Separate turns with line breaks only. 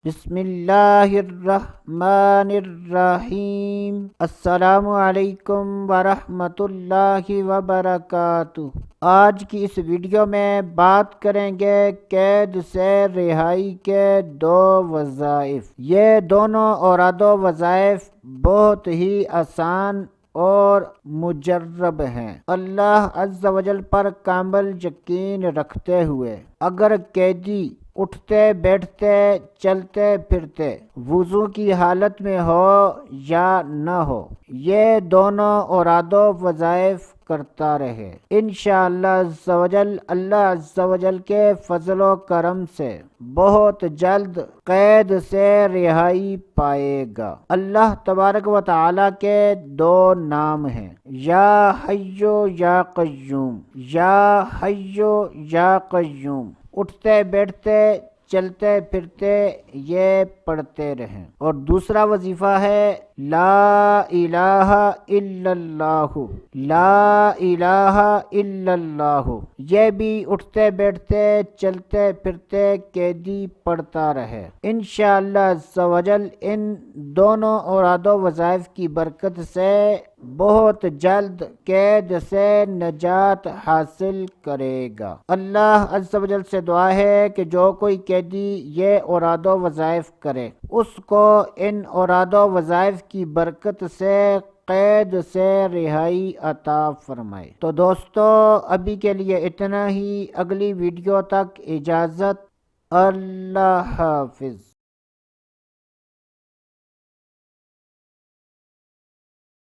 بسم اللہ الرحمن الرحیم۔ السلام علیکم ورحمۃ اللہ وبرکاتہ۔ آج کی اس ویڈیو میں بات کریں گے قید سے رہائی کے دو وظائف۔ یہ دونوں اوراد و وظائف بہت ہی آسان اور مجرب ہیں۔ اللہ عز و جل پر کامل یقین رکھتے ہوئے اگر قیدی اٹھتے بیٹھتے چلتے پھرتے وضو کی حالت میں ہو یا نہ ہو، یہ دونوں اوراد و وظائف کرتا رہے، انشاءاللہ عز و جل اللہ عز و جل کے فضل و کرم سے بہت جلد قید سے رہائی پائے گا۔ اللہ تبارک و تعالیٰ کے دو نام ہیں، یا حیو یا قیوم۔ یا حیو یا قیوم، اٹھتے بیٹھتے چلتے پھرتے یہ پڑھتے رہیں۔ اور دوسرا وظیفہ ہے لا الہ الا اللہ۔ لا الہ الا اللہ، یہ بھی اٹھتے بیٹھتے چلتے پھرتے قیدی پڑھتا رہے، انشاءاللہ عز و جل ان دونوں اوراد و وظائف کی برکت سے بہت جلد قید سے نجات حاصل کرے گا۔ اللہ عز و جل سے دعا ہے کہ جو کوئی قیدی یہ اوراد و وظائف کرے اس کو ان اوراد و وظائف کی برکت سے قید سے رہائی عطا فرمائے۔ تو دوستو ابھی کے لیے اتنا ہی، اگلی ویڈیو تک اجازت، اللہ حافظ۔